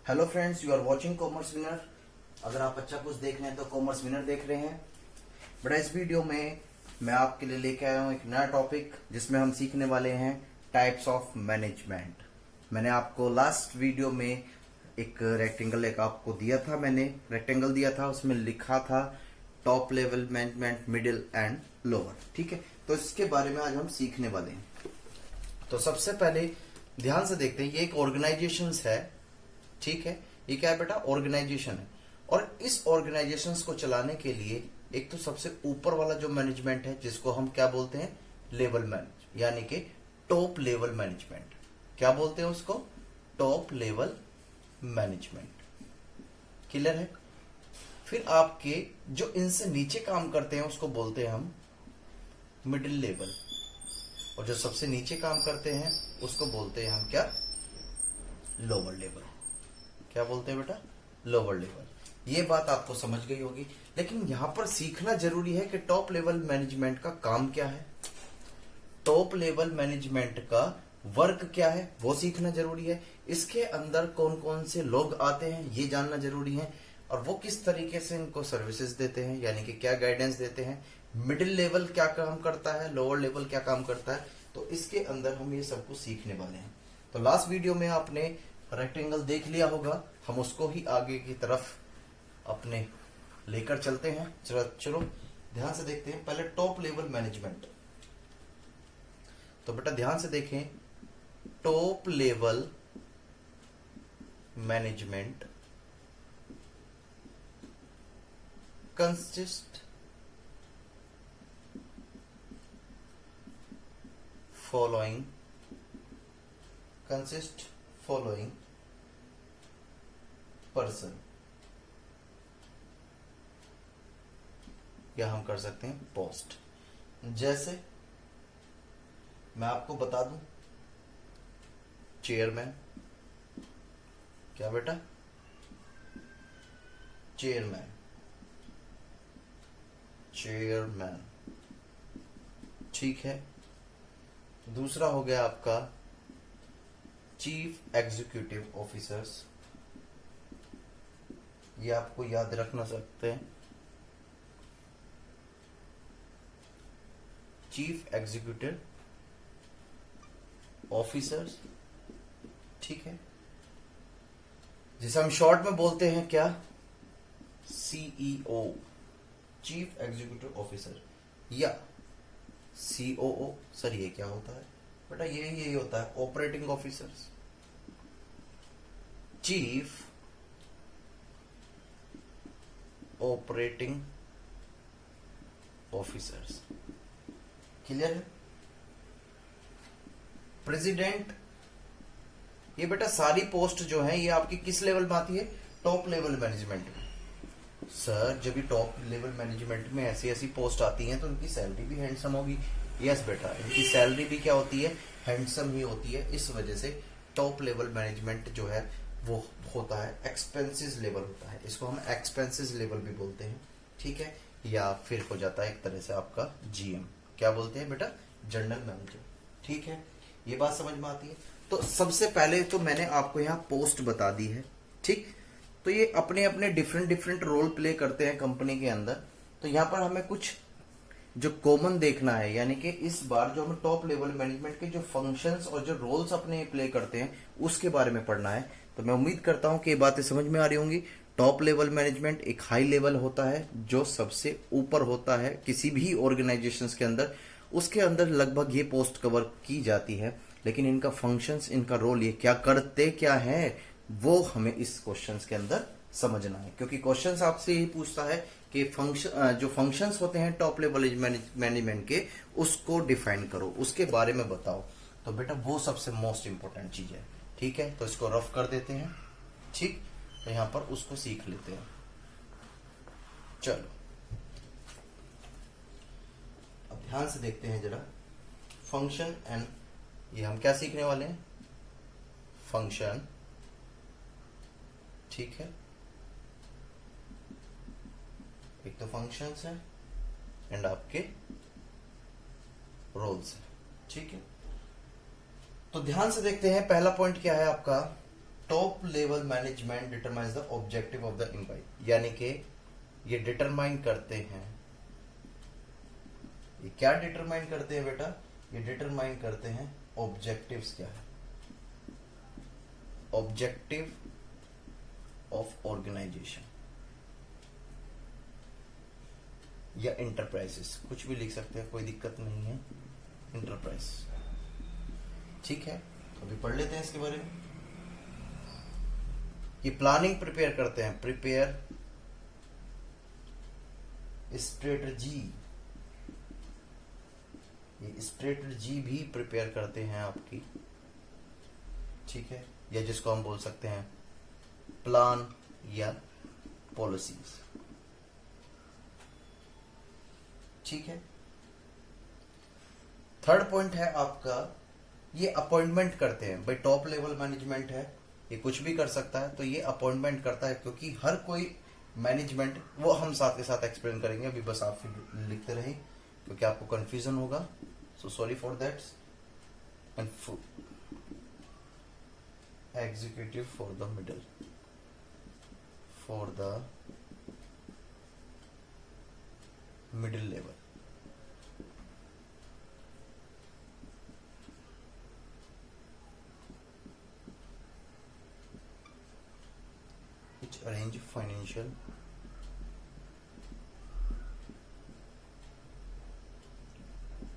Hello friends, you are watching commerce winner. अगर आप अच्छा कुछ देख रहे हैं तो कॉमर्स विनर देख रहे हैं। बड़ा इस वीडियो में मैं आपके लिए लेके आया हूं एक नया टॉपिक जिसमें हम सीखने वाले हैं टाइप्स ऑफ मैनेजमेंट। मैंने आपको लास्ट वीडियो में एक रेक्टेंगल आपको दिया था, मैंने रेक्टेंगल दिया था, उसमें लिखा था top level management, middle and lower. ठीक है, तो इसके बारे में आज हम सीखने वाले हैं। तो सबसे पहले ध्यान से देखते हैं, ये एक ऑर्गेनाइजेशन है। ठीक है, ये क्या है बेटा? ऑर्गेनाइजेशन है। और इस ऑर्गेनाइजेशंस को चलाने के लिए एक तो सबसे ऊपर वाला जो मैनेजमेंट है जिसको हम क्या बोलते हैं? लेवल मैनेज, यानी कि टॉप लेवल मैनेजमेंट। क्या बोलते हैं उसको? Top level management. क्लियर है? फिर आपके जो इनसे नीचे काम करते हैं उसको बोलते हैं हम मिडिल लेवल, और जो सबसे नीचे काम करते हैं उसको बोलते हैं हम क्या? Lower level. क्या बोलते हैं बेटा? Lower level. ये बात आपको समझ गई होगी, लेकिन यहां पर सीखना जरूरी है कि टॉप लेवल मैनेजमेंट का काम क्या है, टॉप लेवल मैनेजमेंट का वर्क क्या है, वो सीखना जरूरी है। इसके अंदर कौन कौन से लोग आते हैं ये जानना जरूरी है, और वो किस तरीके से इनको सर्विसेज देते हैं, यानी कि क्या गाइडेंस देते हैं। मिडिल लेवल क्या काम करता है, लोअर लेवल क्या काम करता है, तो इसके अंदर हम ये सब कुछ सीखने वाले हैं। तो लास्ट वीडियो में आपने रेक्टेंगल देख लिया होगा, हम उसको ही आगे की तरफ अपने लेकर चलते हैं। चलो ध्यान से देखते हैं पहले टॉप लेवल मैनेजमेंट। तो बेटा ध्यान से देखें, top level management consist following person, या हम कर सकते हैं पोस्ट। जैसे मैं आपको बता दूं, चेयरमैन। क्या बेटा? चेयरमैन। ठीक है। दूसरा हो गया आपका चीफ एग्जीक्यूटिव ऑफिसर्स। ये आपको याद रखना सकते हैं, चीफ एग्जीक्यूटिव ऑफिसर्स। ठीक है, जिसे हम शॉर्ट में बोलते हैं क्या? सीईओ, चीफ एग्जीक्यूटिव ऑफिसर, या सीओओ। सर ये क्या होता है बेटा? यही होता है operating officers, chief operating officers. Clear है? प्रेसिडेंट। ये बेटा सारी पोस्ट जो है ये आपकी किस लेवल में आती है? टॉप लेवल मैनेजमेंट में। सर जब ये टॉप लेवल मैनेजमेंट में ऐसी ऐसी पोस्ट आती हैं तो उनकी सैलरी भी हैंडसम होगी। यस बेटा, इनकी सैलरी भी क्या होती है? हैंडसम ही होती है। इस वजह से टॉप लेवल मैनेजमेंट जो है वो होता है एक्सपेंसेस लेवल होता है, इसको हम एक्सपेंसेस लेवल भी बोलते हैं। ठीक है, या फिर हो जाता है एक तरह से आपका जीएम। क्या बोलते हैं बेटा? General manager. ठीक है, ये बात समझ में आती है। तो सबसे पहले तो मैंने आपको यहाँ पोस्ट बता दी है। ठीक, तो ये अपने अपने डिफरेंट रोल प्ले करते हैं कंपनी के अंदर। तो यहाँ पर हमें कुछ जो कॉमन देखना है, यानी कि इस बार जो हमें टॉप लेवल मैनेजमेंट के जो फंक्शंस और जो रोल्स अपने प्ले करते हैं उसके बारे में पढ़ना है। तो मैं उम्मीद करता हूं कि ये बातें समझ में आ रही होंगी। टॉप लेवल मैनेजमेंट एक हाई लेवल होता है जो सबसे ऊपर होता है किसी भी ऑर्गेनाइजेशंस के अंदर। उसके अंदर लगभग ये पोस्ट कवर की जाती है, लेकिन इनका फंक्शंस, इनका रोल, ये क्या करते क्या है, वो हमें इस क्वेश्चंस के अंदर समझना है। क्योंकि क्वेश्चंस आपसे यही पूछता है कि जो फंक्शंस होते हैं टॉप लेवल मैनेजमेंट के, उसको डिफाइन करो, उसके बारे में बताओ। तो बेटा वो सबसे मोस्ट इंपॉर्टेंट चीज है। ठीक है, तो इसको रफ कर देते हैं। ठीक, तो यहां पर उसको सीख लेते हैं। चलो अब ध्यान से देखते हैं जरा फंक्शन एंड, ये हम क्या सीखने वाले हैं? फंक्शन। ठीक है, एक तो फंक्शंस है एंड आपके रोल्स है। ठीक है, तो ध्यान से देखते हैं पहला पॉइंट क्या है आपका? Top level management determines the objective of the employ, यानी कि ये डिटरमाइन करते हैं, ये क्या डिटरमाइन करते हैं बेटा, ये डिटरमाइन करते हैं ऑब्जेक्टिव्स क्या है, ऑब्जेक्टिव ऑफ ऑर्गेनाइजेशन या इंटरप्राइजेस, कुछ भी लिख सकते हैं, कोई दिक्कत नहीं है, इंटरप्राइज। ठीक है, अभी पढ़ लेते हैं इसके बारे में। ये प्लानिंग प्रिपेयर करते हैं, प्रिपेयर स्ट्रेटजी, ये स्ट्रेटजी भी प्रिपेयर करते हैं आपकी, ठीक है, या जिसको हम बोल सकते हैं प्लान या पॉलिसीज। ठीक है, थर्ड पॉइंट है आपका, ये अपॉइंटमेंट करते हैं। भाई टॉप लेवल मैनेजमेंट है, ये कुछ भी कर सकता है, तो ये अपॉइंटमेंट करता है, क्योंकि हर कोई मैनेजमेंट, वो हम साथ के साथ एक्सप्लेन करेंगे, अभी बस आप लिखते रहिए क्योंकि आपको कंफ्यूजन होगा, so sorry for that. And executive for the middle, for the middle level. Which arrange financial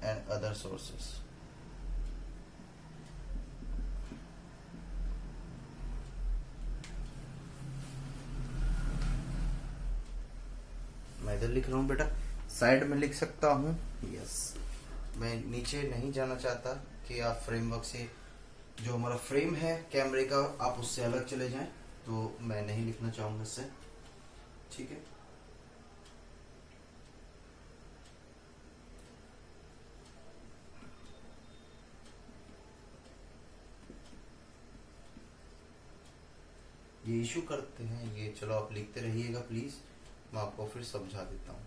and other sources. मैं इधर लिख रहा हूं बेटा, साइड में लिख सकता हूं, यस। मैं नीचे नहीं जाना चाहता कि आप फ्रेमवर्क से, जो हमारा फ्रेम है कैमरे का, आप उससे अलग चले जाएं, तो मैं नहीं लिखना चाहूंगा इससे। ठीक है, ये इशू करते हैं ये, चलो आप लिखते रहिएगा प्लीज, मैं आपको फिर समझा देता हूं।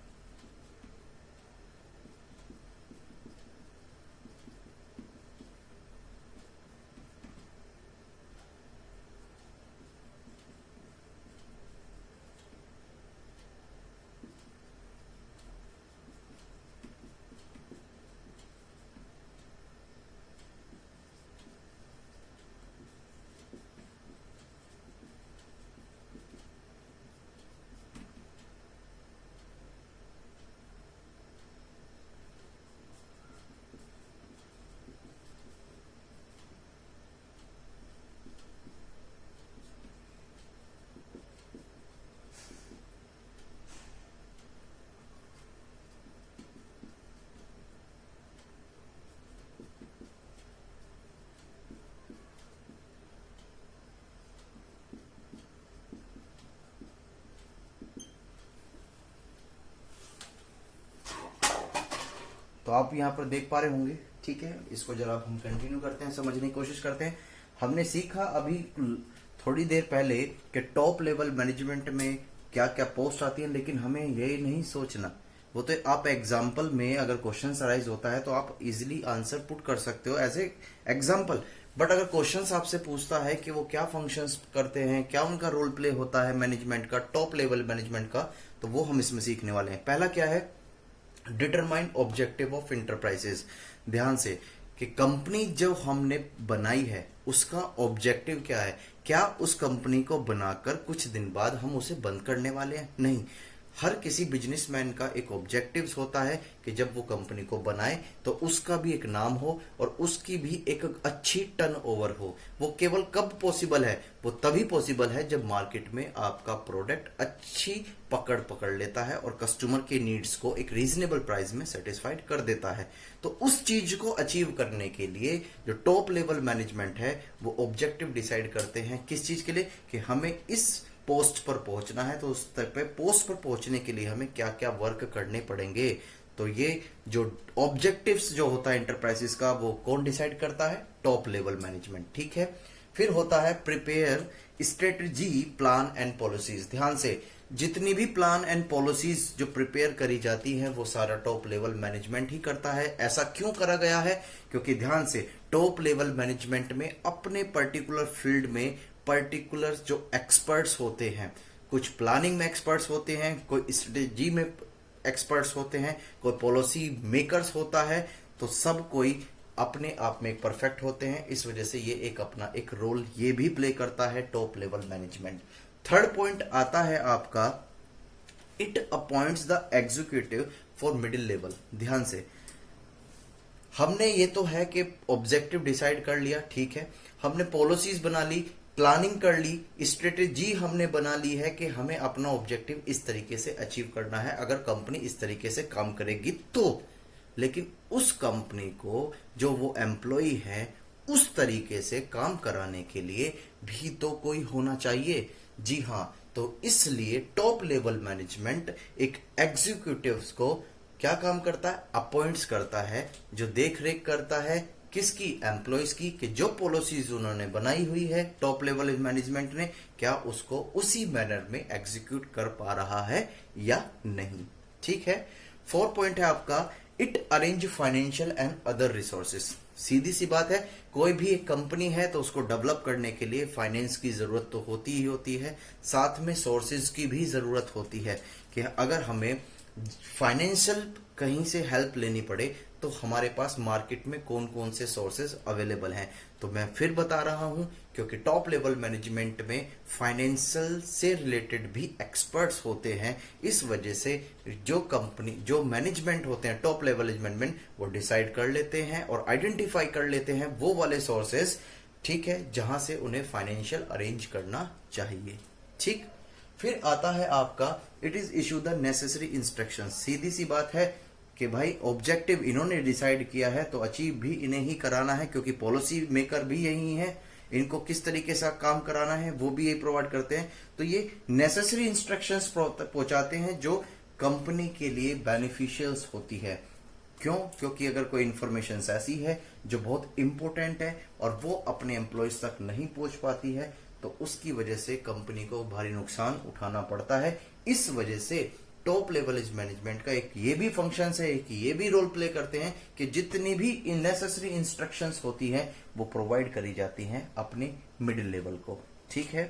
तो आप यहाँ पर देख पा रहे होंगे, ठीक है। इसको जरा हम कंटिन्यू करते हैं, समझने की कोशिश करते हैं। हमने सीखा अभी थोड़ी देर पहले कि टॉप लेवल मैनेजमेंट में क्या क्या पोस्ट आती है, लेकिन हमें ये नहीं सोचना, वो तो आप एग्जाम्पल में अगर क्वेश्चन अराइज होता है तो आप इजिली आंसर पुट कर सकते हो एज ए एग्जाम्पल। बट अगर क्वेश्चन आपसे पूछता है कि वो क्या फंक्शंस करते हैं, क्या उनका रोल प्ले होता है मैनेजमेंट का, टॉप लेवल मैनेजमेंट का, तो वो हम इसमें सीखने वाले हैं। पहला क्या है, डिटरमाइन ऑब्जेक्टिव ऑफ इंटरप्राइजेस। ध्यान से कि कंपनी जो हमने बनाई है उसका ऑब्जेक्टिव क्या है, क्या उस कंपनी को बनाकर कुछ दिन बाद हम उसे बंद करने वाले हैं, नहीं। हर किसी बिजनेसमैन का एक ऑब्जेक्टिव्स होता है कि जब वो कंपनी को बनाए तो उसका भी एक नाम हो और उसकी भी एक अच्छी टर्नओवर हो। वो केवल कब पॉसिबल है, वो तभी पॉसिबल है जब मार्केट में आपका प्रोडक्ट अच्छी पकड़ लेता है और कस्टमर के नीड्स को एक रीजनेबल प्राइस में सेटिस्फाइड कर देता है। तो उस चीज को अचीव करने के लिए जो टॉप लेवल मैनेजमेंट है वो ऑब्जेक्टिव डिसाइड करते हैं, किस चीज के लिए, कि हमें इस पोस्ट पर पहुंचना है, तो उस तक पे पोस्ट पर पहुंचने के लिए हमें क्या क्या वर्क करने पड़ेंगे। तो ये जो ऑब्जेक्टिव्स जो होता है इंटरप्राइजेस का, वो कौन डिसाइड करता है, टॉप लेवल मैनेजमेंट। ठीक है, फिर होता है prepare strategy plan and policies. ध्यान से, जितनी भी प्लान एंड पॉलिसीज जो प्रिपेयर करी जाती है वो सारा टॉप लेवल मैनेजमेंट ही करता है। ऐसा क्यों करा गया है, क्योंकि ध्यान से टॉप लेवल मैनेजमेंट में अपने पर्टिकुलर फील्ड में पर्टिकुलर जो एक्सपर्ट्स होते हैं, कुछ प्लानिंग में एक्सपर्ट्स होते हैं, कोई स्ट्रेटेजी में एक्सपर्ट्स होते हैं, कोई पॉलिसी मेकर्स होता है, तो सब कोई अपने आप में एक परफेक्ट होते हैं। इस वजह से ये एक अपना एक रोल ये भी प्ले करता है top level management. Third point आता है आपका, it appoints the executive for middle level. ध्यान से, हमने ये तो है कि ऑब्जेक्टिव डिसाइड कर लिया, ठीक है, हमने पॉलिसीज बना ली, प्लानिंग कर ली, स्ट्रेटेजी हमने बना ली है कि हमें अपना ऑब्जेक्टिव इस तरीके से अचीव करना है अगर कंपनी इस तरीके से काम करेगी तो। लेकिन उस कंपनी को जो वो एम्प्लॉय है उस तरीके से काम कराने के लिए भी तो कोई होना चाहिए। जी हाँ, तो इसलिए टॉप लेवल मैनेजमेंट एक एग्जीक्यूटिव्स को क्या काम करता है, अपॉइंट्स करता है, जो देख रेख करता है किसकी, एम्प्लॉयज की, कि जो पॉलिसीज उन्होंने बनाई हुई है टॉप लेवल मैनेजमेंट ने, क्या उसको उसी मैनर में एग्जीक्यूट कर पा रहा है या नहीं। ठीक है। 4 पॉइंट है आपका, it arrange financial and other resources. सीधी सी बात है, कोई भी एक कंपनी है तो उसको डेवलप करने के लिए फाइनेंस की जरूरत तो होती ही होती है, साथ में सोर्सेज की भी जरूरत होती है कि अगर हमें फाइनेंशियल कहीं से हेल्प लेनी पड़े तो हमारे पास मार्केट में कौन कौन से सोर्सेज अवेलेबल हैं। तो मैं फिर बता रहा हूं, क्योंकि टॉप लेवल मैनेजमेंट में फाइनेंशियल से रिलेटेड भी एक्सपर्ट्स होते हैं, इस वजह से जो कंपनी जो मैनेजमेंट होते हैं टॉप लेवल मैनेजमेंट, वो डिसाइड कर लेते हैं और आइडेंटिफाई कर लेते हैं वो वाले सोर्सेज, ठीक है, जहां से उन्हें फाइनेंशियल अरेंज करना चाहिए। ठीक। फिर आता है आपका, it is issue the necessary instructions. सीधी सी बात है कि भाई ऑब्जेक्टिव इन्होंने डिसाइड किया है तो अचीव भी इन्हें ही कराना है, क्योंकि पॉलिसी मेकर भी यही है, इनको किस तरीके से काम कराना है वो भी यही प्रोवाइड करते हैं। तो ये नेसेसरी इंस्ट्रक्शंस पहुंचाते हैं जो कंपनी के लिए बेनिफिशियल्स होती है। क्यों? क्योंकि अगर कोई इंफॉर्मेशन ऐसी है जो बहुत इंपॉर्टेंट है और वो अपने एम्प्लॉयज तक नहीं पहुंच पाती है तो उसकी वजह से कंपनी को भारी नुकसान उठाना पड़ता है। इस वजह से टॉप लेवल मैनेजमेंट का एक ये भी फंक्शन है, एक ये भी रोल प्ले करते हैं कि जितनी भी नेसेसरी इंस्ट्रक्शंस होती हैं वो प्रोवाइड करी जाती हैं अपने मिडिल लेवल को। ठीक है।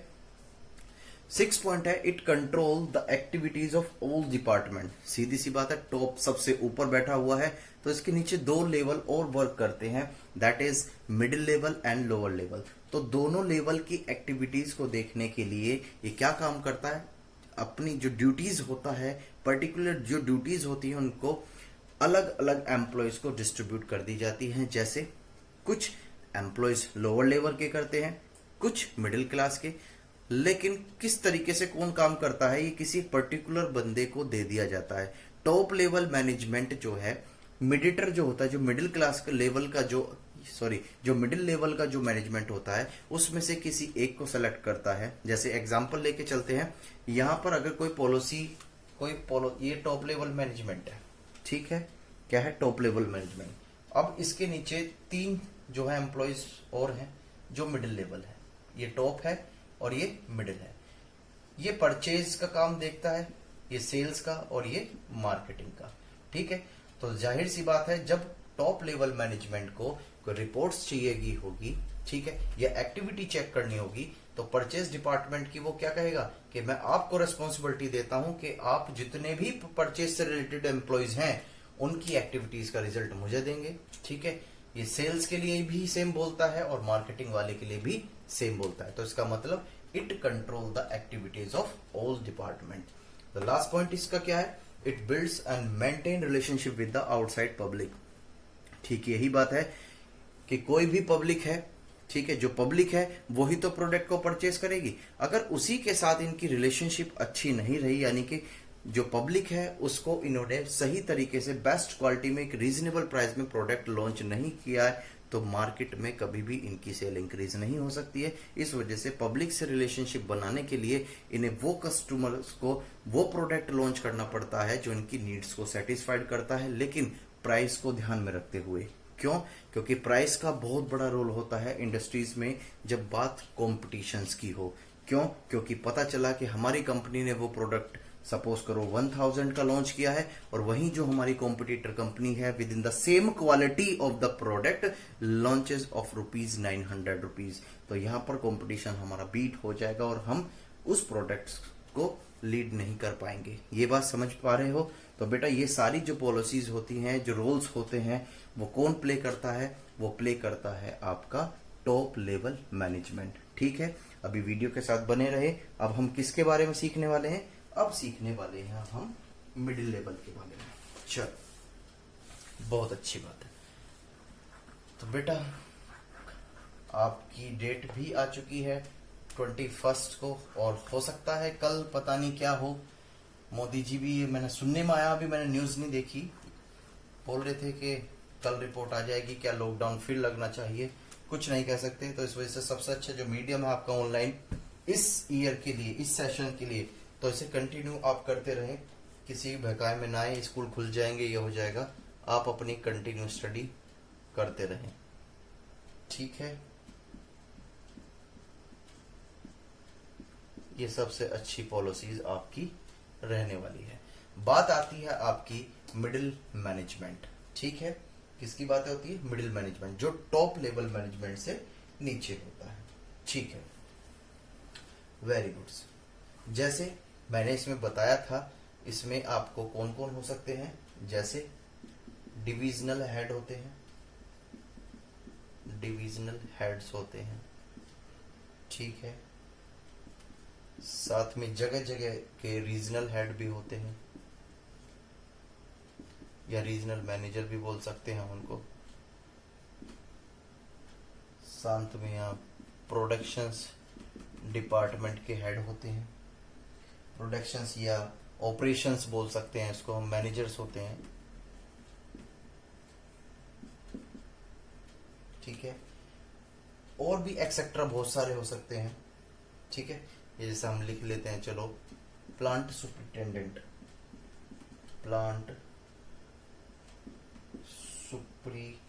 6 पॉइंट है, it control the activities of all department. सीधी सी बात है, टॉप सबसे ऊपर बैठा हुआ है तो इसके नीचे 2 लेवल और वर्क करते हैं, that is middle level and lower level. तो दोनों लेवल की एक्टिविटीज को देखने के लिए ये क्या काम करता है, अपनी जो ड्यूटीज होता है, पर्टिकुलर जो ड्यूटीज होती है उनको अलग अलग एम्प्लॉयज को डिस्ट्रीब्यूट कर दी जाती हैं। जैसे कुछ एम्प्लॉयज लोअर लेवल के करते हैं, कुछ मिडिल क्लास के, लेकिन किस तरीके से कौन काम करता है ये किसी पर्टिकुलर बंदे को दे दिया जाता है। टॉप लेवल मैनेजमेंट जो है, मिडिटर जो होता है, जो मिडिल क्लास लेवल का जो मिडिल लेवल का जो मैनेजमेंट होता है उसमें से किसी एक को सेलेक्ट करता है। जैसे एग्जांपल लेके चलते हैं, यहां पर अगर कोई पॉलिसी ये टॉप लेवल मैनेजमेंट है, ठीक है, क्या है, टॉप लेवल मैनेजमेंट। अब इसके नीचे 3 जो है एम्प्लॉयज और हैं जो मिडिल लेवल है, ये टॉप है और ये मिडिल है। ये परचेज का काम देखता है, ये सेल्स का और ये मार्केटिंग का। ठीक है। तो जाहिर सी बात है, जब टॉप लेवल मैनेजमेंट को कोई रिपोर्ट्स चाहिए होगी, ठीक है, या एक्टिविटी चेक करनी होगी, तो परचेज डिपार्टमेंट की वो क्या कहेगा कि मैं आपको रिस्पॉन्सिबिलिटी देता हूं कि आप जितने भी परचेज से रिलेटेड एम्प्लॉयज हैं उनकी एक्टिविटीज का रिजल्ट मुझे देंगे। ठीक है। ये सेल्स के लिए भी सेम बोलता है और मार्केटिंग वाले के लिए भी सेम बोलता है। तो इसका मतलब it control the activities of all department. The last point इसका क्या है, it builds and maintain relationship with the outside public. ठीक, यही बात है कि कोई भी पब्लिक है, ठीक है, जो पब्लिक है वही तो प्रोडक्ट को परचेज करेगी। अगर उसी के साथ इनकी रिलेशनशिप अच्छी नहीं रही, यानी कि जो पब्लिक है उसको इन्होंने सही तरीके से बेस्ट क्वालिटी में एक रीजनेबल प्राइस में प्रोडक्ट लॉन्च नहीं किया है, तो मार्केट में कभी भी इनकी सेल इंक्रीज नहीं हो सकती है। इस वजह से पब्लिक से रिलेशनशिप बनाने के लिए इन्हें वो कस्टमर्स को वो प्रोडक्ट लॉन्च करना पड़ता है जो इनकी नीड्स को सेटिस्फाइड करता है, लेकिन प्राइस को ध्यान में रखते हुए। क्यों? क्योंकि प्राइस का बहुत बड़ा रोल होता है इंडस्ट्रीज में जब बात कॉम्पिटिशन्स की हो। क्यों? क्योंकि पता चला कि हमारी कंपनी ने वो प्रोडक्ट सपोज करो 1000 का लॉन्च किया है और वहीं जो हमारी कॉम्पिटिटर कंपनी है with in the same quality of the product launches of ₹900। तो यहाँ पर कंपटीशन हमारा बीट हो जाएगा और हम उस प्रोडक्ट्स को लीड नहीं कर पाएंगे। ये बात समझ पा रहे हो? तो बेटा ये सारी जो पॉलिसीज होती हैं, जो रोल्स होते हैं, वो कौन प्ले करता है? वो प्ले करता है आपका टॉप लेवल मैनेजमेंट। ठीक है, अभी वीडियो के साथ बने रहे। अब हम किसके बारे में सीखने वाले हैं? अब सीखने वाले हैं हम मिडिल लेवल के बारे में। चल, बहुत अच्छी बात है। तो बेटा आपकी डेट भी आ चुकी है 21 को, और हो सकता है कल पता नहीं क्या हो। मोदी जी भी, मैंने सुनने में आया, अभी मैंने न्यूज नहीं देखी, बोल रहे थे कि कल रिपोर्ट आ जाएगी, क्या लॉकडाउन फिर लगना चाहिए। कुछ नहीं कह सकते। तो इस वजह से सबसे अच्छा जो मीडियम है आपका ऑनलाइन इस ईयर के लिए, इस सेशन के लिए, तो इसे कंटिन्यू आप करते रहें। किसी भकाई में ना आए, स्कूल खुल जाएंगे, ये हो जाएगा। आप अपनी कंटिन्यू स्टडी करते रहें। ठीक है, ये सबसे अच्छी पॉलिसीज आपकी रहने वाली है। बात आती है आपकी मिडिल मैनेजमेंट। ठीक है, किसकी बात होती है? मिडिल मैनेजमेंट, जो टॉप लेवल मैनेजमेंट से नीचे होता है। ठीक है, वेरी गुड। जैसे मैंने इसमें बताया था, इसमें आपको कौन कौन हो सकते हैं? जैसे डिविजनल हेड होते हैं, डिविजनल हेड्स होते हैं। ठीक है, साथ में जगह जगह के रीजनल हेड भी होते हैं, या रीजनल मैनेजर भी बोल सकते हैं उनको। साथ में आप प्रोडक्शंस डिपार्टमेंट के हेड होते हैं, प्रोडक्शंस या ऑपरेशंस बोल सकते हैं इसको हम, मैनेजर्स होते हैं। ठीक है, और भी एक्सेट्रा बहुत सारे हो सकते हैं। ठीक है, ये जैसे हम लिख लेते हैं, चलो, प्लांट सुपरिटेंडेंट, प्लांट सुपरिटेंडेंट,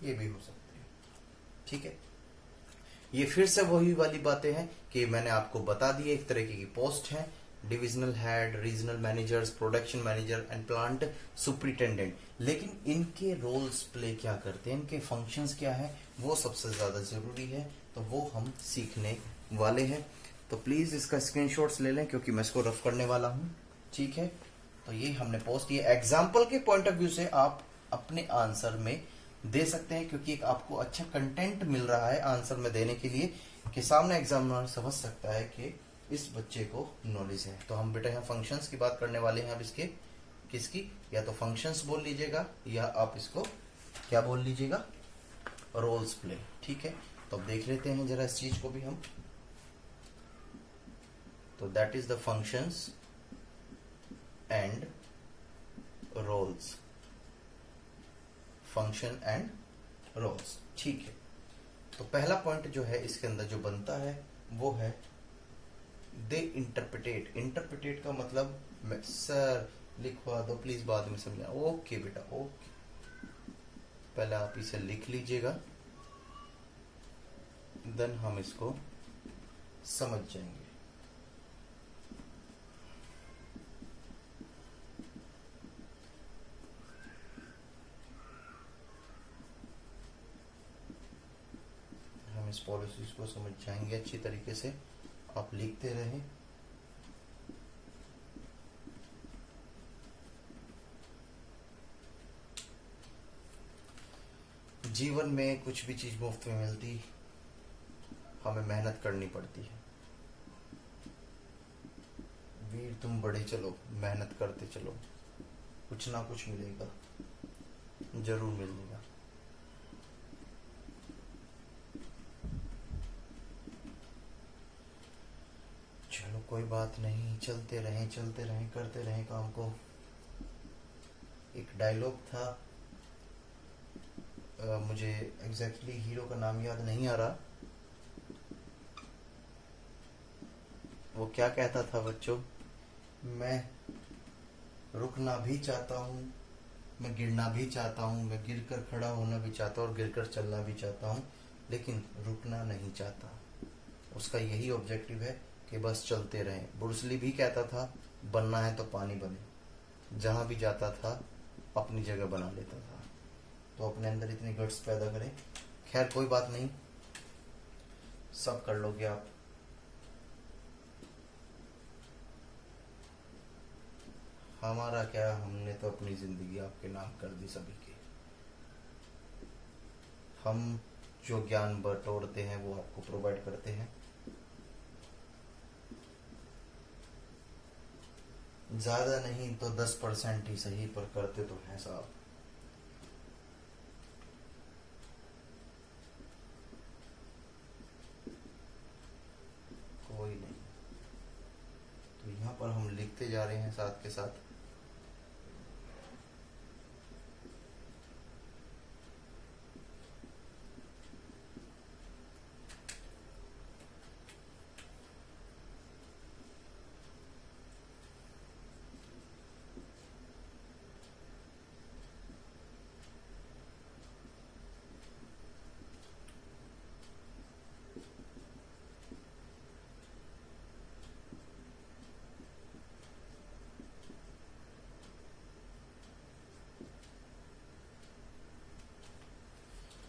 ये भी हो सकते हैं। ठीक है, ये फिर से वही वाली बातें हैं कि मैंने आपको बता दी, एक तरीके की पोस्ट है, divisional head, regional managers, production manager and plant superintendent. लेकिन इनके रोल्स प्ले क्या करते हैं, इनके फंक्शंस क्या है, वो सबसे ज्यादा जरूरी है। तो वो हम सीखने वाले हैं। तो प्लीज इसका स्क्रीनशॉट्स ले लें, क्योंकि मैं इसको रफ करने वाला हूं। ठीक है, तो ये हमने पोस्ट किया। एग्जाम्पल के पॉइंट ऑफ व्यू से आप अपने आंसर में दे सकते हैं, क्योंकि एक आपको अच्छा कंटेंट मिल रहा है आंसर में देने के लिए, कि सामने एग्जामिनर समझ सकता है कि इस बच्चे को नॉलेज है। तो हम बेटा यहाँ फंक्शंस की बात करने वाले हैं अब इसके, किसकी? या तो फंक्शंस बोल लीजिएगा, या आप इसको क्या बोल लीजिएगा? Roles play. ठीक है, तो अब देख लेते हैं जरा इस चीज को भी हम। तो that is the functions and roles, function and roles. ठीक है, तो पहला पॉइंट जो है इसके अंदर जो बनता है वो है दे इंटरप्रिटेट। इंटरप्रिटेट का मतलब, सर लिखवा दो प्लीज, बाद में समझा। ओके बेटा, ओके, पहले आप इसे लिख लीजिएगा, देन हम इसको समझ जाएंगे। हम इस पॉलिसीज को समझ जाएंगे अच्छी तरीके से। आप लिखते रहें। जीवन में कुछ भी चीज मुफ्त में मिलती, हमें मेहनत करनी पड़ती है। वीर तुम बढ़े चलो, मेहनत करते चलो, कुछ ना कुछ मिलेगा, जरूर मिलेगा। चलो कोई बात नहीं, चलते रहें करते रहें काम को। एक डायलॉग था, मुझे एग्जैक्टली हीरो का नाम याद नहीं आ रहा, वो क्या कहता था बच्चों? मैं रुकना भी चाहता हूँ, मैं गिरना भी चाहता हूँ, मैं गिरकर खड़ा होना भी चाहता हूँ और गिरकर चलना भी चाहता हूँ, लेकिन रुकना नहीं चाहता। उसका यही ऑब्जेक्टिव है कि बस चलते रहें। ब्रूस ली भी कहता था, बनना है तो पानी बने। जहां भी जाता था अपनी जगह बना लेता था। तो अपने अंदर इतनी गट्स पैदा करें। खैर कोई बात नहीं, सब कर लोगे आप। हमारा क्या, हमने तो अपनी जिंदगी आपके नाम कर दी सभी की। हम जो ज्ञान बटोरते हैं वो आपको प्रोवाइड करते हैं। ज्यादा नहीं तो 10% ही सही, पर करते तो हैं साहब। कोई नहीं, तो यहाँ पर हम लिखते जा रहे हैं साथ के साथ।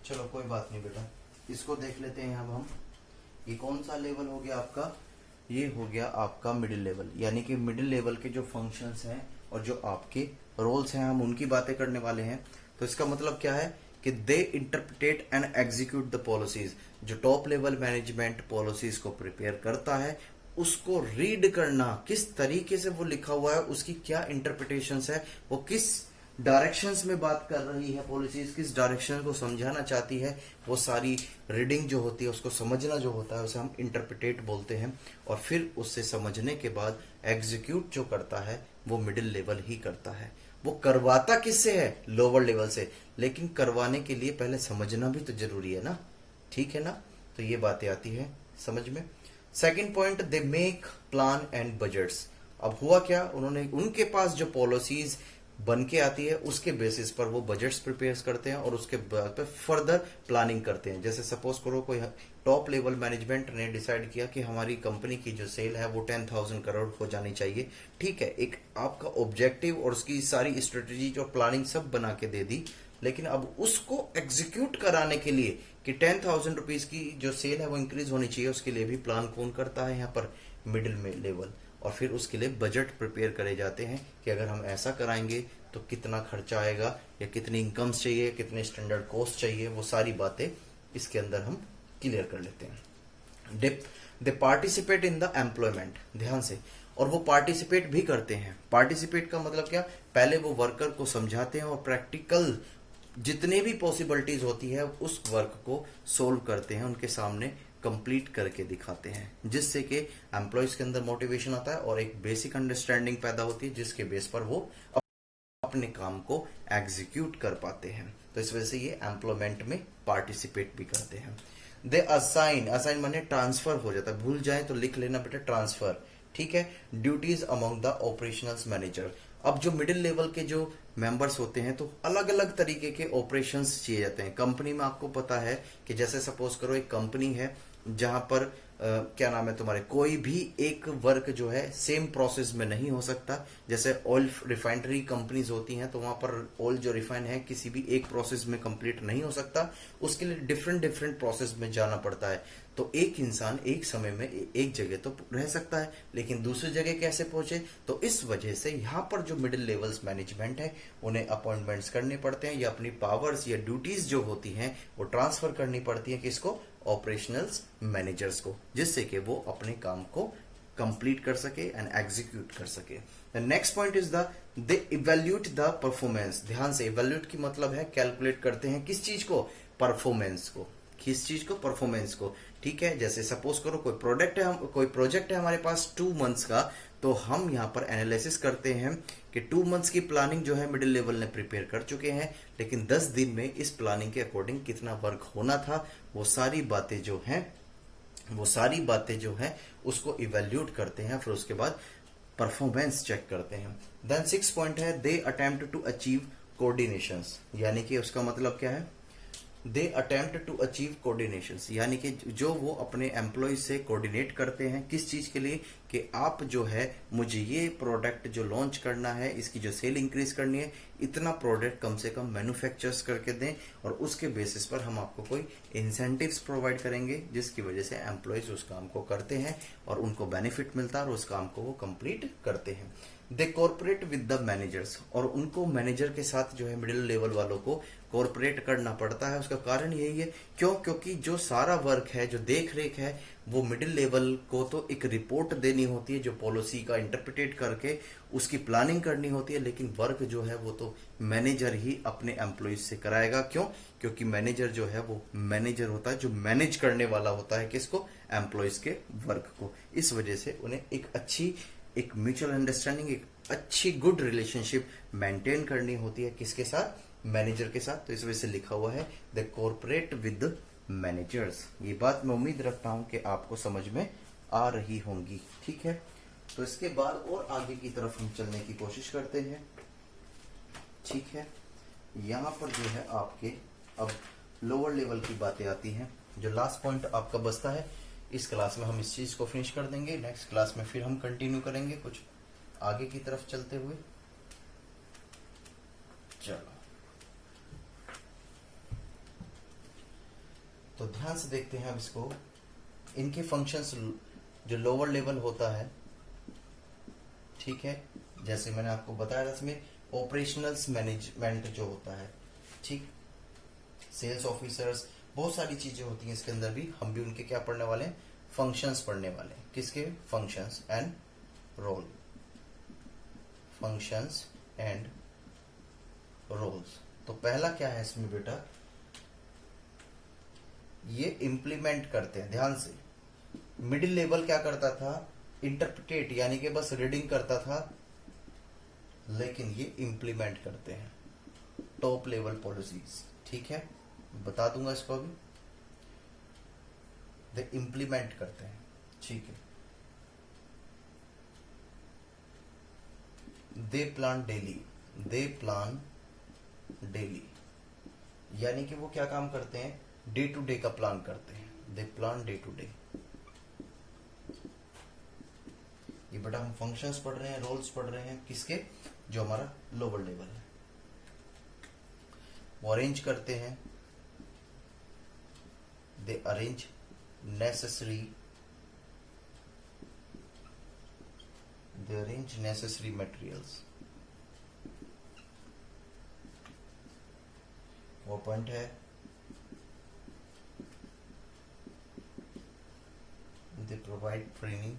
चलो कोई बात नहीं बेटा, इसको देख लेते हैं अब हम। ये कौन सा लेवल हो गया आपका? ये हो गया आपका मिडिल लेवल। यानी कि मिडिल लेवल के जो फंक्शंस हैं और जो आपके रोल्स हैं, हम उनकी बातें करने वाले हैं। तो इसका मतलब क्या है कि they interpret and execute the policies. जो टॉप लेवल मैनेजमेंट पॉलिसीज को प्रिपेयर करता है, उसको रीड करना, किस तरीके से वो लिखा हुआ है, उसकी क्या इंटरप्रिटेशंस है, वो किस डायरेक्शंस में बात कर रही है पॉलिसीज, किस डायरेक्शन को समझाना चाहती है, वो सारी रीडिंग जो होती है, उसको समझना जो होता है, उसे हम इंटरप्रिटेट बोलते हैं। और फिर उससे समझने के बाद एग्जीक्यूट जो करता है वो मिडिल लेवल ही करता है। वो करवाता किससे है? लोअर लेवल से। लेकिन करवाने के लिए पहले समझना भी तो जरूरी है ना, ठीक है ना? तो ये बातें आती है समझ में। Second point, they make plan and budgets. अब हुआ क्या, उन्होंने, उनके पास जो पॉलिसीज बन के आती है उसके बेसिस पर वो बजट्स प्रिपेयर करते हैं और उसके बाद पर फर्दर प्लानिंग करते हैं। जैसे सपोज करो कोई टॉप लेवल मैनेजमेंट ने डिसाइड किया कि हमारी कंपनी की जो सेल है वो 10,000 करोड़ हो जानी चाहिए। ठीक है, एक आपका ऑब्जेक्टिव और उसकी सारी स्ट्रेटेजी जो प्लानिंग सब बना के दे दी। लेकिन अब उसको एग्जीक्यूट कराने के लिए कि 10,000 रुपीज की जो सेल है वो इंक्रीज होनी चाहिए, उसके लिए भी प्लान कौन करता है? यहाँ पर मिडिल में लेवल। और फिर उसके लिए बजट प्रिपेयर करे जाते हैं कि अगर हम ऐसा कराएंगे तो कितना खर्चा आएगा, या कितनी इनकम्स चाहिए, कितने स्टैंडर्ड कॉस्ट चाहिए, वो सारी बातें इसके अंदर हम क्लियर कर लेते हैं। दे पार्टिसिपेट इन द एम्प्लॉयमेंट, ध्यान से, और वो पार्टिसिपेट भी करते हैं। पार्टिसिपेट का मतलब क्या? पहले वो वर्कर को समझाते हैं और प्रैक्टिकल जितने भी पॉसिबिलिटीज होती है उस वर्क को सोल्व करते हैं, उनके सामने कंप्लीट करके दिखाते हैं, जिससे कि एम्प्लॉयज के अंदर मोटिवेशन आता है और एक बेसिक अंडरस्टैंडिंग पैदा होती है, जिसके बेस पर वो अपने काम को एग्जीक्यूट कर पाते हैं। तो इस वजह से ये एम्प्लॉयमेंट में पार्टिसिपेट भी करते हैं। दे असाइन, असाइन माने ट्रांसफर हो जाता है, भूल जाए तो लिख लेना बेटा, ट्रांसफर। ठीक है, ड्यूटीज अमंग द ऑपरेशनल्स मैनेजर। अब जो मिडिल लेवल के जो मेंबर्स होते हैं तो अलग अलग तरीके के ऑपरेशंस चाहिए जाते हैं कंपनी में। आपको पता है कि जैसे सपोज करो एक कंपनी है जहां पर क्या नाम है तुम्हारे, कोई भी एक वर्क जो है सेम प्रोसेस में नहीं हो सकता। जैसे ऑयल रिफाइनरी कंपनीज होती हैं तो वहां पर ऑयल जो रिफाइन है किसी भी एक प्रोसेस में कंप्लीट नहीं हो सकता, उसके लिए डिफरेंट डिफरेंट प्रोसेस में जाना पड़ता है। तो एक इंसान एक समय में एक जगह तो रह सकता है, लेकिन दूसरी जगह कैसे पहुंचे? तो इस वजह से यहाँ पर जो मिडिल लेवल्स मैनेजमेंट है उन्हें अपॉइंटमेंट्स करने पड़ते हैं, या अपनी पावर्स या ड्यूटीज जो होती हैं वो ट्रांसफर करनी पड़ती है किसको? ऑपरेशनल्स मैनेजर्स को, जिससे कि वो अपने काम को कंप्लीट कर सके एंड एग्जीक्यूट कर सके। The next point is the they evaluate the performance. ध्यान से, इवेल्यूट की मतलब है कैलकुलेट करते हैं किस चीज को? परफॉर्मेंस को। किस चीज को? परफॉर्मेंस को। ठीक है, जैसे सपोज करो कोई प्रोडक्ट है, हम कोई प्रोजेक्ट है हमारे पास 2 मंथ्स का, तो हम यहाँ पर एनालिसिस करते हैं कि 2 मंथ्स की प्लानिंग जो है मिडिल लेवल ने प्रिपेयर कर चुके हैं, लेकिन 10 दिन में इस प्लानिंग के अकॉर्डिंग कितना वर्क होना था, वो सारी बातें जो हैं उसको इवेल्यूट करते हैं। फिर उसके बाद परफॉर्मेंस चेक करते हैं। देन 6 पॉइंट है दे अटेम्प्ट टू अचीव कोऑर्डिनेशंस। यानी कि उसका मतलब क्या है? दे अटेम्प्ट टू अचीव कोऑर्डिनेशन, यानी कि जो वो अपने एम्प्लॉय से कोऑर्डिनेट करते हैं किस चीज के लिए, कि आप जो है मुझे ये प्रोडक्ट जो लॉन्च करना है, इसकी जो सेल इंक्रीज करनी है, इतना प्रोडक्ट कम से कम मैन्युफैक्चर्स करके दें और उसके बेसिस पर हम आपको कोई इंसेंटिव्स प्रोवाइड करेंगे जिसकी वजह से एम्प्लॉयज उस काम को करते हैं और उनको बेनिफिट मिलता है और उस काम को वो कंप्लीट करते हैं। दे कॉर्पोरेट विद द मैनेजर्स, और उनको मैनेजर के साथ जो है मिडिल लेवल वालों को कॉर्पोरेट करना पड़ता है। उसका कारण यही है क्योंकि जो सारा वर्क है, जो देख रेख है, वो मिडिल लेवल को तो एक रिपोर्ट देनी होती है जो पॉलिसी का इंटरप्रिटेट करके उसकी प्लानिंग करनी होती है, लेकिन वर्क जो है वो तो मैनेजर ही अपने एम्प्लॉयज से कराएगा। क्योंकि मैनेजर जो है वो मैनेजर होता है जो मैनेज करने वाला होता है किसको, एम्प्लॉयज के वर्क को। इस वजह से उन्हें एक म्यूचुअल अंडरस्टैंडिंग, एक अच्छी गुड रिलेशनशिप मेंटेन करनी होती है किसके साथ, मैनेजर के साथ। तो इस वजह से लिखा हुआ है द कॉर्पोरेट विद मैनेजर्स। ये बात मैं उम्मीद रखता हूं कि आपको समझ में आ रही होंगी, ठीक है। तो इसके बाद और आगे की तरफ हम चलने की कोशिश करते हैं, ठीक है। यहां पर जो है आपके अब लोअर लेवल की बातें आती हैं। जो लास्ट पॉइंट आपका बचता है, इस क्लास में हम इस चीज को फिनिश कर देंगे। नेक्स्ट क्लास में फिर हम कंटिन्यू करेंगे कुछ आगे की तरफ चलते हुए। चलो, तो ध्यान से देखते हैं अब इसको। इनके फंक्शंस जो लोअर लेवल होता है, ठीक है, जैसे मैंने आपको बताया था, इसमें ऑपरेशनल्स मैनेजमेंट जो होता है, ठीक, सेल्स ऑफिसर्स, बहुत सारी चीजें होती हैं इसके अंदर भी। हम भी उनके क्या पढ़ने वाले हैं, फंक्शंस पढ़ने वाले हैं। किसके, functions and role, functions and roles. तो पहला क्या है इसमें बेटा, ये इंप्लीमेंट करते हैं। ध्यान से, मिडिल लेवल क्या करता था, इंटरप्रिटेट यानी कि बस रीडिंग करता था, लेकिन ये इंप्लीमेंट करते हैं टॉप लेवल पॉलिसीज, ठीक है, बता दूंगा इसको अभी। दे इंप्लीमेंट करते हैं, ठीक है। They plan daily, they plan daily, यानी कि वो क्या काम करते हैं, डे टू डे का प्लान करते हैं। They plan day to day. ये बेटा हम फंक्शंस पढ़ रहे हैं, रोल्स पढ़ रहे हैं, किसके, जो हमारा लोअर लेवल है। वो अरेंज करते हैं, दे अरेंज नेसेसरी, दे अरेंज नेसेसरी मटेरियल्स। वो पॉइंट है, दे प्रोवाइड ट्रेनिंग।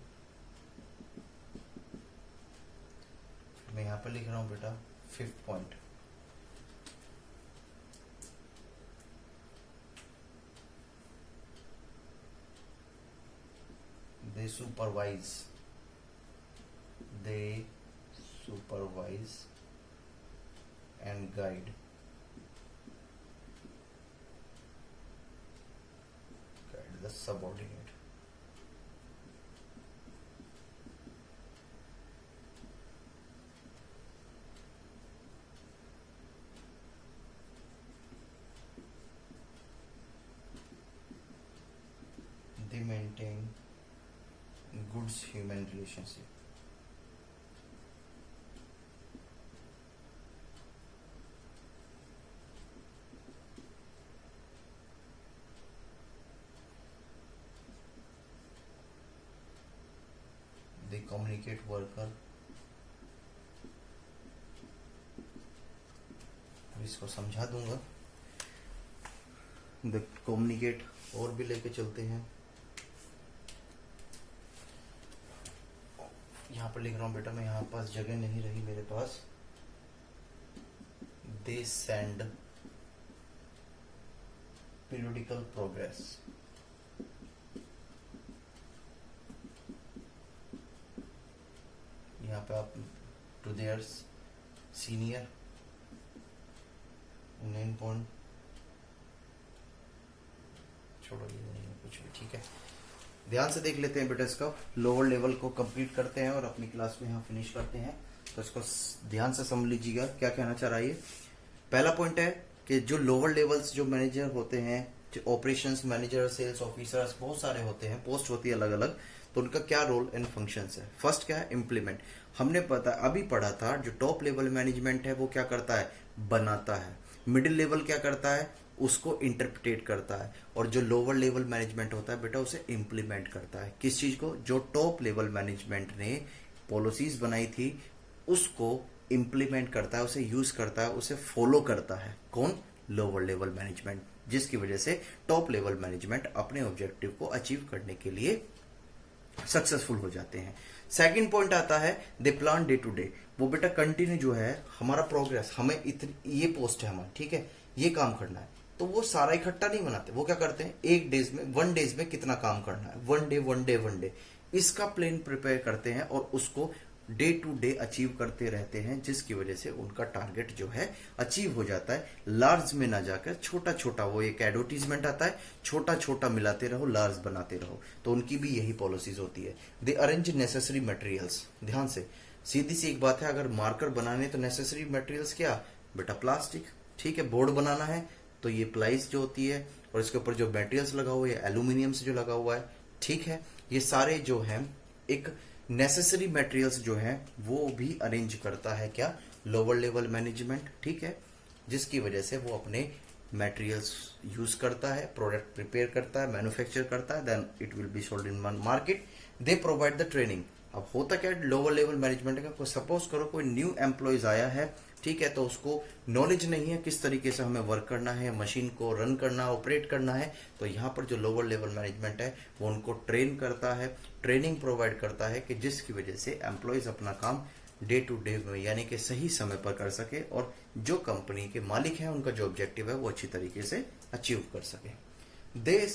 मैं यहां पर लिख रहा हूं बेटा 5th point, they supervise and guide the subordinate. They maintain good human relationship. They communicate worker. अब इसको समझा दूंगा। The communicate और भी लेके चलते हैं। यहाँ पर लिख रहा हूँ बेटा मैं, यहाँ पास जगह नहीं रही मेरे पास। They send periodical progress. यहाँ पे आप to their senior 9 पॉइंट, छोड़ो ये नहीं कुछ भी, ठीक है। ध्यान से देख लेते हैं बेटा, इसका लोअर लेवल को कंप्लीट करते हैं और अपनी क्लास में यहाँ फिनिश करते हैं। तो इसको ध्यान से समझ लीजिएगा क्या कहना चाह रहा है ये। पहला पॉइंट है कि जो लोअर लेवल्स जो मैनेजर होते हैं, जो ऑपरेशंस मैनेजर, सेल्स ऑफिसर्स, बहुत सारे होते हैं, पोस्ट होती है अलग अलग, तो उनका क्या रोल एंड फंक्शंस है। फर्स्ट क्या है, इम्प्लीमेंट। हमने अभी पढ़ा था, जो टॉप लेवल मैनेजमेंट है वो क्या करता है, बनाता है। मिडिल लेवल क्या करता है, उसको इंटरप्रिटेट करता है। और जो लोअर लेवल मैनेजमेंट होता है बेटा, उसे इम्प्लीमेंट करता है। किस चीज को, जो टॉप लेवल मैनेजमेंट ने पॉलिसीज बनाई थी उसको इम्प्लीमेंट करता है, उसे यूज करता है, उसे फॉलो करता है। कौन, लोअर लेवल मैनेजमेंट, जिसकी वजह से टॉप लेवल मैनेजमेंट अपने ऑब्जेक्टिव को अचीव करने के लिए सक्सेसफुल हो जाते हैं। सेकंड पॉइंट आता है they plan day to day. वो बेटा कंटिन्यू जो है हमारा प्रोग्रेस, हमें इतनी ये पोस्ट है हमारी, ठीक है, ये काम करना है, तो वो सारा इकट्ठा नहीं बनाते। वो क्या करते हैं, एक डेज में, 1 डेज में कितना काम करना है, 1 डे, इसका प्लान प्रिपेयर करते हैं और उसको डे टू डे अचीव करते रहते हैं, जिसकी वजह से उनका टारगेट जो है अचीव हो जाता है। लार्ज में ना जाकर छोटा छोटा, वो एक एडवर्टीजमेंट आता है, छोटा छोटा मिलाते रहो, लार्ज बनाते रहो। तो उनकी भी यही पॉलिसीज होती है। दे अरेंज नेसेसरी मटेरियल्स। ध्यान से, सीधी सी एक बात है, अगर मार्कर बनाने तो नेसेसरी मटेरियल्स क्या बेटा, प्लास्टिक, ठीक है। बोर्ड बनाना है तो ये प्लाइस जो होती है, और इसके ऊपर जो मटेरियल्स लगा हुआ है, एल्यूमिनियम से जो लगा हुआ है, ठीक है। ये सारे जो है एक नेसेसरी मटेरियल्स जो है वो भी अरेंज करता है क्या, लोअर लेवल मैनेजमेंट, ठीक है। जिसकी वजह से वो अपने मटेरियल्स यूज करता है, प्रोडक्ट प्रिपेयर करता है, मैन्युफैक्चर करता है, then it will be sold in market. They provide the training. अब होता क्या है लोअर लेवल मैनेजमेंट का, सपोज करो कोई न्यू एम्प्लॉयज आया है, ठीक है, तो उसको नॉलेज नहीं है किस तरीके से हमें वर्क करना है, मशीन को रन करना, ऑपरेट करना है। तो यहाँ पर जो लोअर लेवल मैनेजमेंट है वो उनको ट्रेन करता है, ट्रेनिंग प्रोवाइड करता है, कि जिसकी वजह से एम्प्लॉयज अपना काम डे टू डे में यानी कि सही समय पर कर सके, और जो कंपनी के मालिक हैं उनका जो ऑब्जेक्टिव है वो अच्छी तरीके से अचीव कर सके। They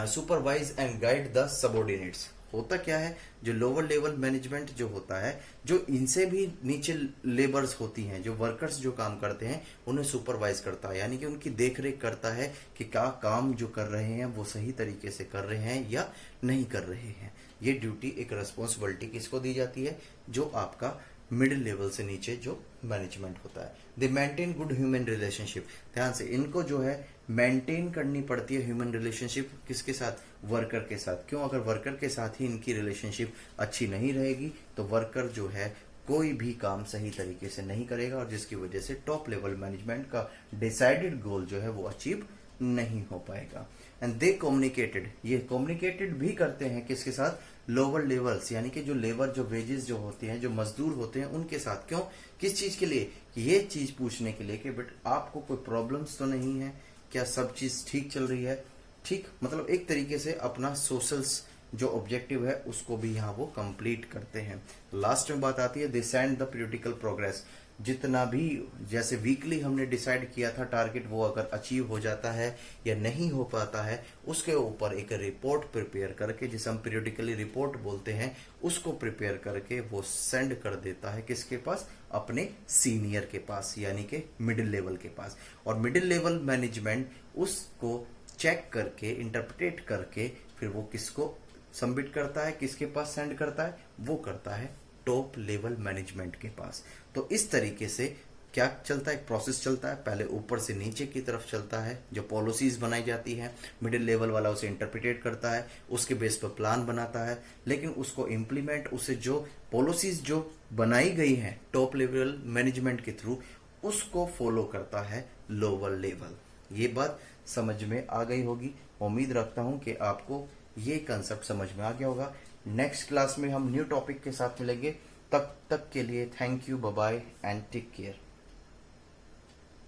supervise and guide the subordinates. होता क्या है, जो लोअर लेवल मैनेजमेंट जो होता है, जो इनसे भी नीचे लेबर्स होती हैं, जो वर्कर्स जो काम करते हैं, उन्हें सुपरवाइज करता है, यानी कि उनकी देखरेख करता है कि क्या काम जो कर रहे हैं वो सही तरीके से कर रहे हैं या नहीं कर रहे हैं। ये ड्यूटी, एक रिस्पॉन्सिबिलिटी किसको दी जाती है, जो आपका मिडिल लेवल से नीचे जो मैनेजमेंट होता है। दे मेंटेन गुड ह्यूमन रिलेशनशिप। ध्यान से, इनको जो है मेंटेन करनी पड़ती है ह्यूमन रिलेशनशिप, किसके साथ, वर्कर के साथ। क्यों, अगर वर्कर के साथ ही इनकी रिलेशनशिप अच्छी नहीं रहेगी तो वर्कर जो है कोई भी काम सही तरीके से नहीं करेगा, और जिसकी वजह से टॉप लेवल मैनेजमेंट का डिसाइडेड गोल जो है वो अचीव नहीं हो पाएगा। एंड दे कम्युनिकेटेड, ये कम्युनिकेटेड भी करते हैं किसके साथ, लोअर लेवल्स, यानी कि जो लेबर, जो वेजेस जो होते हैं, जो मजदूर होते हैं उनके साथ। क्यों, किस चीज के लिए, ये चीज पूछने के लिए कि बट आपको कोई प्रॉब्लम्स तो नहीं है, क्या सब चीज ठीक चल रही है, ठीक, मतलब एक तरीके से अपना सोशल्स जो ऑब्जेक्टिव है उसको भी यहाँ वो कंप्लीट करते हैं। लास्ट में बात आती है they send the periodical progress. जितना भी जैसे वीकली हमने डिसाइड किया था टारगेट, वो अगर अचीव हो जाता है या नहीं हो पाता है, उसके ऊपर एक रिपोर्ट प्रिपेयर करके, जिसे हम पीरियडिकली रिपोर्ट बोलते हैं, उसको प्रिपेयर करके वो सेंड कर देता है किसके पास, अपने सीनियर के पास, यानी कि मिडिल लेवल के पास। और मिडिल लेवल मैनेजमेंट उसको चेक करके, इंटरप्रेट करके, फिर वो किसको सबमिट करता है, किसके पास सेंड करता है, वो करता है टॉप लेवल मैनेजमेंट के पास। तो इस तरीके से क्या चलता है, एक प्रोसेस चलता है, पहले ऊपर से नीचे की तरफ चलता है, जो पॉलिसीज बनाई जाती है, मिडिल लेवल वाला उसे इंटरप्रिटेट करता है, उसके बेस पर प्लान बनाता है, लेकिन उसको इम्प्लीमेंट, उसे जो पॉलिसीज जो बनाई गई हैं टॉप लेवल मैनेजमेंट के थ्रू, उसको फॉलो करता है लोअर लेवल। ये बात समझ में आ गई होगी। उम्मीद रखता हूं कि आपको ये कंसेप्ट समझ में आ गया होगा। नेक्स्ट क्लास में हम न्यू टॉपिक के साथ मिलेंगे। तब तक के लिए thank you, bye bye and take care.